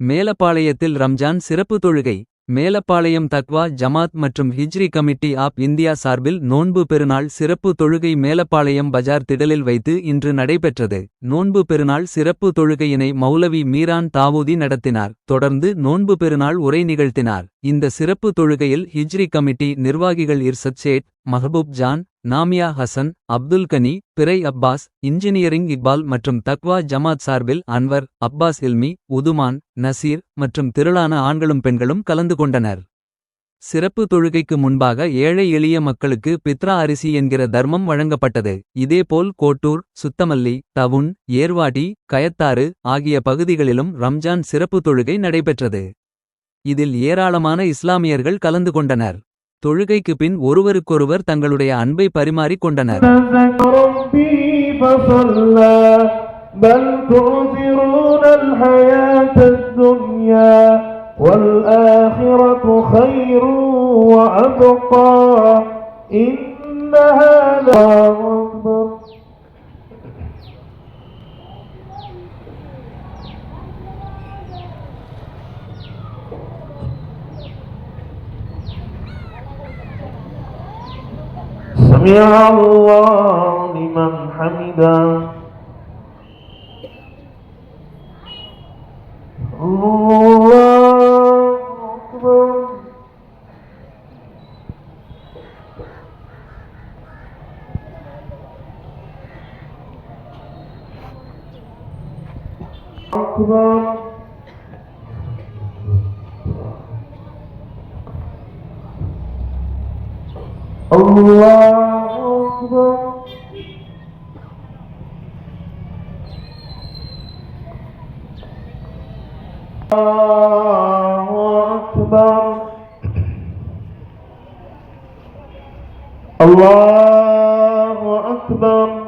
மேலப்பாளையத்தில் ரம்ஜான் சிறப்பு தொழுகை. மேலப்பாளையம் தக்வா ஜமாத் மற்றும் ஹிஜ்ரி கமிட்டி ஆப் இந்தியா சார்பில் நோன்பு பெருநாள் சிறப்பு தொழுகை மேலப்பாளையம் பஜார் திடலில் வைத்து இன்று நடைபெற்றது. நோன்பு பெருநாள் சிறப்பு தொழுகையினை மௌலவி மீரான் தாவூதி நடத்தினார். தொடர்ந்து நோன்பு பெருநாள் உரை நிகழ்த்தினார். இந்த சிறப்பு தொழுகையில் ஹிஜ்ரி கமிட்டி நிர்வாகிகள் இர்சத் சேட், மஹபூப் ஜான், நாமியா ஹசன், அப்துல் கனி, பிறை அப்பாஸ், இன்ஜினியரிங் இக்பால் மற்றும் தக்வா ஜமாத் சார்பில் அன்வர், அப்பாஸ் இல்மி, உதுமான், நசீர் மற்றும் திரளான ஆண்களும் பெண்களும் கலந்து கொண்டனர். சிறப்பு தொழுகைக்கு முன்பாக ஏழை எளிய மக்களுக்கு பித்ரா அரிசி என்கிற தர்மம் வழங்கப்பட்டது. இதேபோல் கோட்டூர், சுத்தமல்லி, தவுன், ஏர்வாடி, கயத்தாறு ஆகிய பகுதிகளிலும் ரம்ஜான் சிறப்பு தொழுகை நடைபெற்றது. இதில் ஏராளமான இஸ்லாமியர்கள் கலந்து கொண்டனர். தொழுகைக்கு பின் ஒருவருக்கொருவர் தங்களுடைய அன்பை பரிமாறிக் கொண்டனர். سمع الله لمن حمده الله أكبر أكبر الله أكبر الله أكبر الله أكبر